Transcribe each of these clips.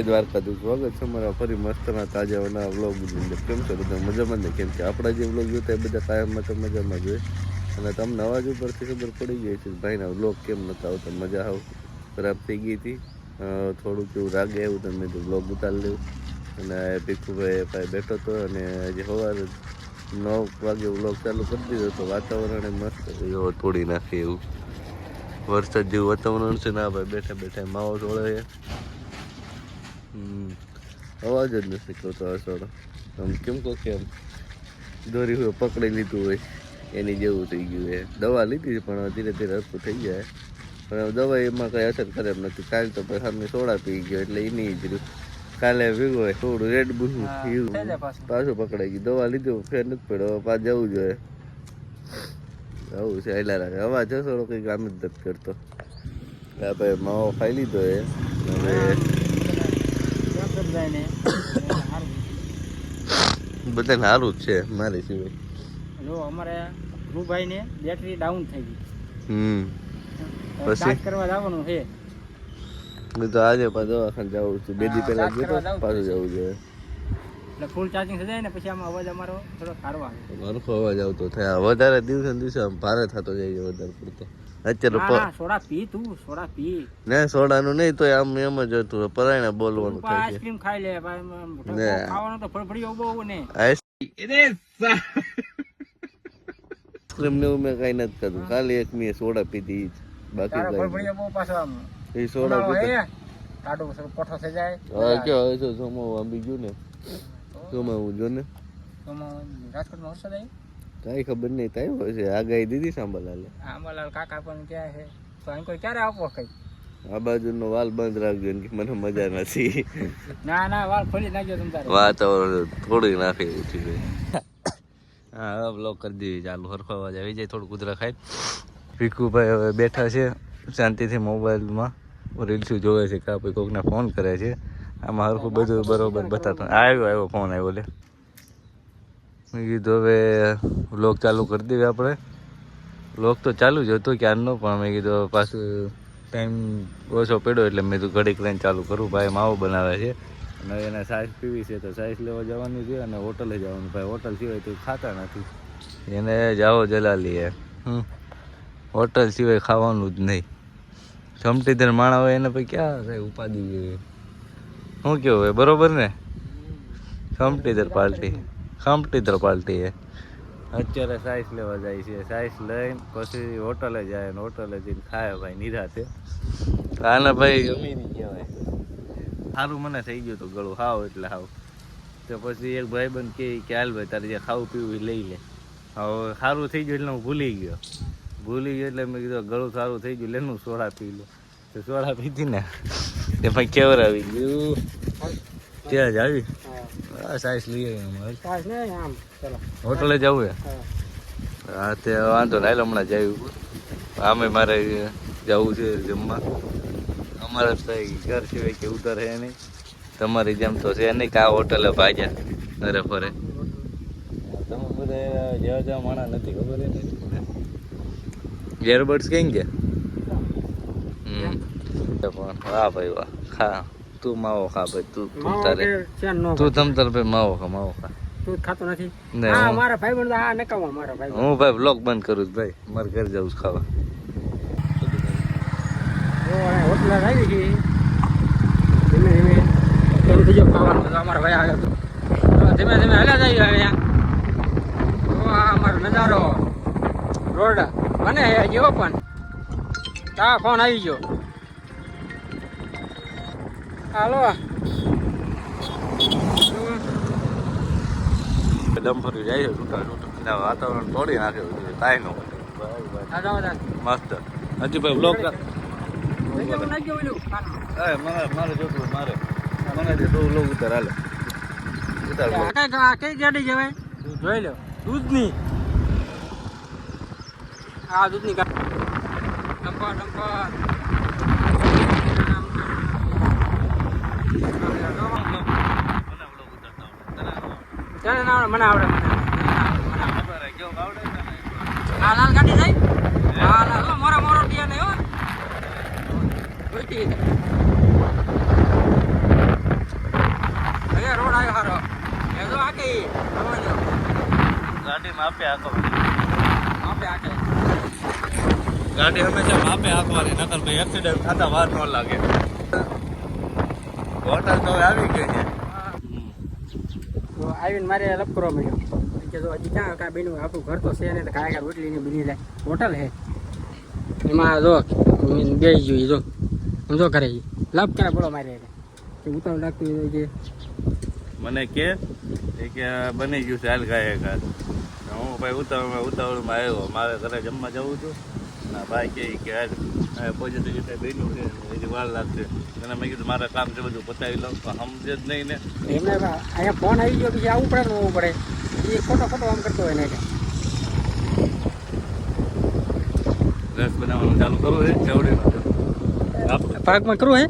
દ્વારકાધીશ, સ્વાગત છે અમારા ફરી મસ્તના તાજા વ્લોગ અંદર. કેમ છો બધા મજામાં ને? કેમ કે આપણા જે વ્લોગ જોતા એ બધા કાયમ માટે મજામાં જોઈએ. અને તમને અવાજ ઉપરથી ખબર પડી ગઈ છે ભાઈના વ્લોગ કેમ નતા આવતા, મજા આવ ખરાબ થઈ ગઈ હતી. થોડુંક એવું રાગે એવું તમે તો વ્લોગ ઉતારી લેવું. અને ભીખુભાઈ ભાઈ બેઠો હતો અને આજે સવારે 9 વાગે વ્લોગ ચાલુ કરી દીધો હતો. વાતાવરણ મસ્ત એવો તોડી નાખે એવું વરસાદ જેવું વાતાવરણ છે. ના ભાઈ બેઠા બેઠા માવો તોડે. અવાજ જ નથી કરતો અસરો. આમ કેમ કહો કે આમ દોરી હોય પકડી લીધું હોય એની જેવું થઈ ગયું છે. દવા લીધી પણ ધીરે ધીરે હરખું થઈ જાય. પણ દવા એમાં કઈ અસર કરે એમ નથી. કાલે તો પછી સામે સોડા પી ગયો એટલે એની જ રહ્યું. કાલે ભેગું હોય થોડું રેડ બુલ પાછું પકડાઈ ગયું. દવા લીધું ફેર નથી પડ્યો. પાછું જવું જોઈએ. આવું છે હેલા રાખે. અવાજ હસોડો કંઈક આમ જ નથી કરતો. ભાઈ માવો ખાઈ લીધો એ હવે બધાને સારું જ છે મારે સિવાય. જો અમારે ગુરુભાઈ ને બેટરી ડાઉન થઈ ગઈ. પછી કરવા જવાનું છે. તો આજે પાછું દવાખાને જવું છે. 2 દી પહેલા ગયો પાછું જવું જોઈએ. એટલે ફૂલ ચાર્જિંગ થઈ જાય ને પછી આમાં અવાજ અમારો થોડો સારો આવે. હરખો અવાજ આવતો થાય. વધારે દિવસે ને દિવસે આમ ભારે થતો જાય વધારે પડતો. અત્યારે સોડા પી તું સોડા પી ને સોડાનું નહીં તો આમ એમ જ હતું પરાયણે બોલવાનું થાય છે. આઈસ્ક્રીમ ખાઈ લે ખાવાનું તો ફળફળી બહુ ને આઈસ્ક્રીમ ને મેં કઈ નથી કરતું. ખાલી એક મેં સોડા પીધી બાકી ફળફળી બહુ પાછો આમ એ સોડા પીતા કાડો કોઠો થઈ જાય. હવે કેવો હવે તો સોમાવું આંબી ગયું ને સોમાવું જો ને રાજકોટમાં વરસાદ આવ્યો કઈ ખબર નહીં થાય હોય છે. આગાહી દીધી સાંભળાલે આંબાલાલ કાકા પણ ક્યાં છે તો અહીં કોઈ ક્યારે આપો કઈ આ બાજુનો વાલ બંધ રાખજો કે મને મજા નથી. ના વાલ ખોલી નાખજો તમારે વાતાવરણ થોડું નાખે એવું છે. હા હવે બ્લોક કરી દીધી ચાલુ. હરખો અવાજ આવી જાય. થોડું કુતરા ખાઈ. ભીખુભાઈ હવે બેઠા છે શાંતિથી મોબાઈલમાં રીલ્સ જોવે છે. કાં પછી કોકને ફોન કરે છે. આમાં હરખું બધું બરોબર બતાવતું. આવ્યો ફોન આવ્યો લે. મેં કીધું હવે વ્લોગ ચાલુ કરી દઈએ આપણે. વ્લોગ તો ચાલુ જ હતો ક્યારનો પણ મેં કીધું પાછું ટાઈમ ઓછો પડ્યો એટલે મેં તો ઘડીક લઈને ચાલુ કરું. ભાઈ માવો બનાવે છે અને એને સાઈઝ પીવી છે તો સાઈઝ લેવા જવાનું છે અને હોટલે જવાનું. ભાઈ હોટલ સિવાય તો ખાતા નથી. એને જાઓ જલાલીએ. હોટલ સિવાય ખાવાનું જ નહીં. જમટીધર માણા હોય એને પછી ક્યાં કઈ ઉપાધિ જોઈએ. શું કેવું હોય બરોબર ને? ખમટીધર પાર્ટી હે. અત્યારે સાઈઝ લેવા જાય છે. સાઈઝ લઈને પછી હોટલે જાય ને હોટલે જઈને ખાય ભાઈ નિરાતે. આને ભાઈ અમીરી કહેવાય. સારું મને થઈ ગયું હતું ગળું હાવ એટલે હાવ. તો પછી એક ભાઈબંધ કહે કે હાલ ભાઈ તારે જે ખાવું પીવું લઈ લે. હવે સારું થઈ ગયું એટલે હું ભૂલી ગયો એટલે મેં કીધું ગળું સારું થઈ ગયું લેનું સોડા પી લો. તો સોડા પીધી ને તે ભાઈ કેવર આવી ગયું ત્યાં જ આવી. સાઈઝ લઈ હોટલે જવું હા તે વાંધો ને હમણાં જવું. આમે મારે જવું છે જમવા. અમારે ઘર સિવાય કે ઉતર છે નહીં. તમારી જેમ તો છે નહીં કા હોટલે ભાજ્યા અરે ફરે. તમે બધા જેવા માણા નથી ખબર ને. એરબડ્સ કઈ ગયા પણ વાહ ભાઈ વાહ ખા. તું માવો ખા ભાઈ. તું તારે તું તમતાર ભાઈ માવો ખા. તું ખાતો નથી? હા મારા ભાઈ બંધ આ નકામો મારા ભાઈ. હું ભાઈ બ્લોગ બંધ કરું ભાઈ. મારે ઘરે જવું છે ખાવા. હોટલ આવી ગઈ ધીમે ધીમે કેમ થઈ ગયો ખાવાનું. અમારા ભાઈ આવ્યો હતો ધીમે ધીમે હાલ્યા જાય અહીંયા. અમારો નજારો રોડ બને ગયો પણ તા ફોન આવી ગયો. હાલો ડમ્ફરી જાય છે છૂટા વાતાવરણ તોડી નાખ્યું કાંઈ નો મસ્ત. હજી ભાઈ બ્લોક મારે જોતું મારે મને તો લોક ઉતાર હાલે કઈ ગાડી જવાય જોઈ લો. દૂધની હા દૂધની ડમ્પર મને આવડે લાલ ગાડી જાય. હા લાલ મોરો ટીયા નહીં હો. ગાડી માપે હાંકવાની. આપણે આટલે ગાડી હંમેશા માપે હાંકવાની, નકર ભાઈ એક્સિડન્ટ થતા વાર ન લાગે. હોટલ તો હવે આવી ગઈ છે. તો આવીને મારે લપ કરવા મળ્યો કે જો હજી ક્યાં કાંઈ બન્યું, આપણું ઘર તો છે ને, કાંઈ રોટલી ને બની જાય. હોટલ હે એમાં જો બે જોઈ જો સમજો કરે લપ કરે બોલો મારે ઉતાવળ લાગતું હોય કે મને કે બની ગયું છે, હાલ ગાય ઘાટ. હું ભાઈ ઉતાવળમાં આવ્યો, મારે ઘરે જમવા જવું હતું. ના ભાઈ કે હાલ પોઝિટિવ બન્યું છે, હજી વાર લાગશે. અને મેં કીધું મારે કામ છે બધું પતાવી લઉં, તો સમજે જ નહીં ને. એમને અહીંયા ફોન આવી ગયો પછી આવવું પડે ને આવવું પડે, એ ખોટો આમ કરતો હોય ને. રસ બનાવવાનું ચાલુ કરવું છે, ચવડીનું આપણું પાકમાં કરવું હે,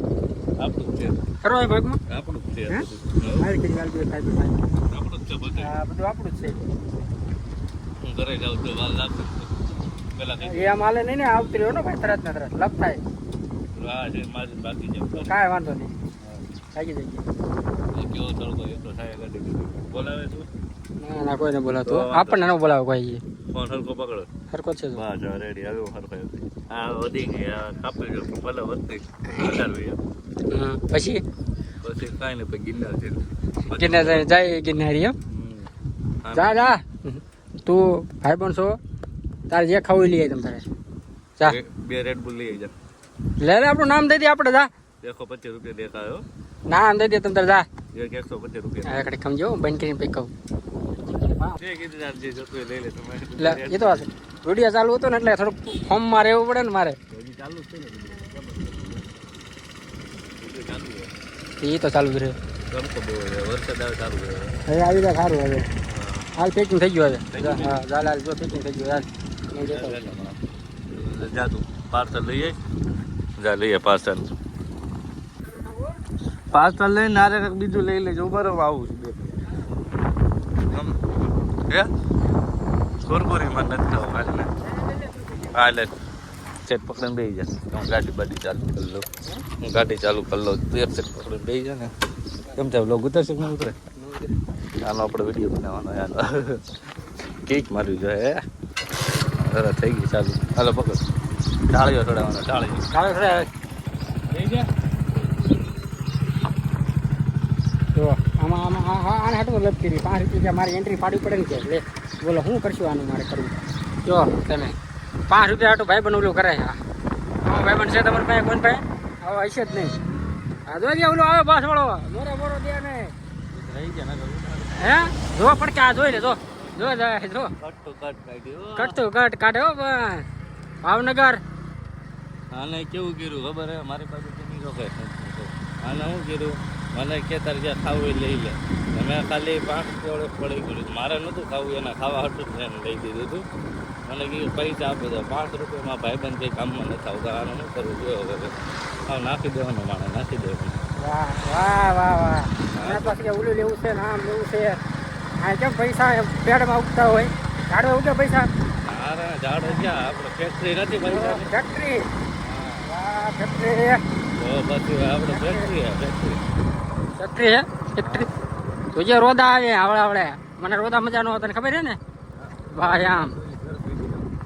આપણું જ છે, કરવો હોય પાકમાં આપણું જ છે, હે? બધું મારી કરી વાલ જોઈએ ખાઈ આપણું જ છે બધું. આ બધું આપણું જ છે. હું ઘરે જાઉં તો વાર લાગશે પેલા કઈ એ આમ હાલે નહીં ને, આવતી રહ્યો ને ભાઈ તરત ને તરત લપ થાય, આ છે મારી બાકી છે. કાંઈ વાંધો નહીં, લાગી જાય. કેવો તડકો એટલો થાય ગાડી બોલાવે શું? ના કોઈને બોલાવતો, આપણને ન બોલાવે કોઈ. ફોન હરકો પકડો. હરકો છે તો. બસ રેડી આવ્યો હરકો. આ વધી ગઈ, આ કાપી ગયો ભલે વધતી વધારવી. પછી પછી કાંઈ નહીં, પછી ગિરનાર છે. ગિરનાર જાય ગિરનારી એમ જા જા તું ભાઈ પણ છો, તારે જે ખાવું લઈ તમે તારે જા. બે રેડ બુલ લઈ જા. લે લે આપણું નામ દઈ દે આપણે જા. 125 રૂપિયા દેખાયો. નામ દઈ દે તમે તારે જા. 125 રૂપિયા. આ કડે સમજો બંધ કરીને પછી કહું. જે કીધું તાર જે જોતું હોય લઈ લે તમે. એટલે એ તો વિડીયો ચાલુ હતો ને એટલે થોડુંક ફોર્મમાં રહેવું પડે ને મારે. હજી ચાલુ જ છે ને ચાલુ છે. એ તો ચાલુ જ રહે. ગમતો બહુ છે, વરસાદ આવે ચાલુ કરે. હવે આવી જાય સારું. હવે હાલ પેકિંગ થઈ ગયું. હવે હા ચાલ હાલ જો પેકિંગ થઈ ગયું. હાલ હું જતો રહું. જા તું પાર્સલ લઈ આય. જા લઈ આય પાર્સલ. પાર્સલ લઈને નારે કંઈક બીજું લઈ લેજો. બરોબર આવું છું. હે કોરકોરીમાં નથી ખાવ હાલ ને. હા લે સેટ પકડીને બેસી જા. હું ગાડી બાડી ચાલુ કરી લઉં. હું ગાડી ચાલુ કરી લઉં, તું એક સેટ પકડીને બેસી જા ને. કેમ થાય લોગ ઉતરશે કે નહીં ઉતરે? આનો આપણે વિડીયો બનાવવાનો યાર. કેક મારવી જોઈએ. સરસ થઈ ગઈ ચાલુ. હાલો પકડ. ટાળીઓ ચડાવવાનો ટાળીઓ. થઈ ગયા. જો આમાં આને હાટું લપ કરી 5 રૂપિયા મારી એન્ટ્રી પાડવી પડે ને કે લે બોલો શું કરશું આનું મારે કરવું. જો તમે 5 રૂપિયા હાટું ભાઈ બન ઓલું કરે. હા ભાઈ બન છે તમારે પાસે કોણ પાસે હવે હશે જ નહીં. હા જો ઓલો આવે બસ વાળો મોરો દે ને રહી ગયા ને હે જો પડકે આ જોઈ લે જો જો જો કટતું કટ કાઢે હો પણ ભાવનગર. આને કેવું કર્યું ખબર હે? મારી પાસે નહીં રોકે. આને શું કર્યું? મને કે તારે જ્યાં ખાવું એ લઈ લે. મેં ખાલી 5 રૂપિયા પડી ગયું. મારે નહોતું ખાવું, એના ખાવા હતું જ એને લઈ દીધું હતું. મને કીધું પૈસા આપી દો. 5 રૂપિયામાં ભાઈબંધ કંઈ કામમાં નથી આવતા. આને શું કરવું જોયો હવે હા નાખી દેવાનું, માણે નાખી દેવાનું. વાહ વાહ વાહ વાહ એના પાસે કે ઓલું લેવું છે ને આમ લેવું છે. આ કેમ પૈસા પેડમાં ઉગતા હોય ઝાડવા ઉગે પૈસા. અરે ઝાડ ક્યાં આપણે ફેક્ટરી નથી પૈસા. ફેક્ટરી વાહ ફેક્ટરી તો પછી આપણે ફેક્ટરી હે ફેક્ટરી. ફેક્ટરી હે ફેક્ટરી તો જે રોદા આવે આવડે મને રોદા મજા નો તને ખબર છે ને ભાઈ આમ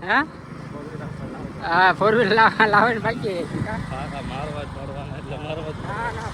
હે હા 4 વ્હીલ લાવે ને બાકી મારવા જ પડવાના એટલે મારવા જ. ના ના